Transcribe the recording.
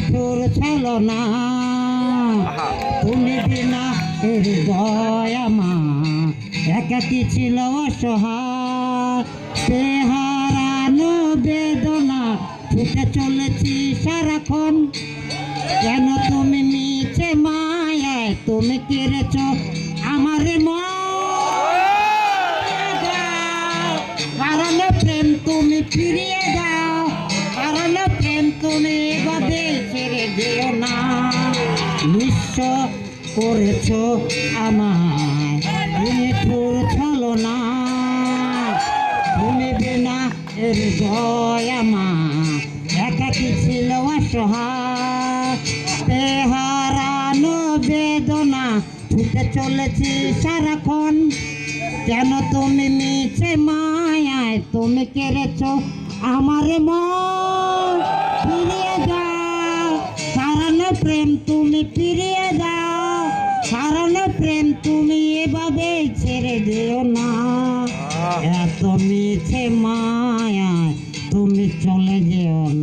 নিঠুর ছলনা তুমি বিনা হৃদয় আমার একাকী ছিল অসহায় হারানো বেদনা ছুটে চলেছি সারাক্ষণ কেন তুমি মিছে মায়ায় তুমি কেড়েছ আমার হারানো প্রেম তুমি ফিরিয়ে দাও হারানো প্রেম তুমি এভাবে ছেড়ে দিও না নিঃস্ব করেছ আমায় নিঠুর ছলনা তুমি বিনা হৃদয় আমার একাকী ছিল অসহায় হারানো বেদনা ছুটে চলেছি সারাক্ষণ কেন তুমি মিছে মায়ায় তুমি কেড়েছ আমার মন ফিরিয়ে দাও হারানো প্রেম তুমি ফিরিয়ে দাও হারানো প্রেম তুমি এভাবে ছেড়ে দিও না এত মিছে মায়ায় তুমি চলে যেও না।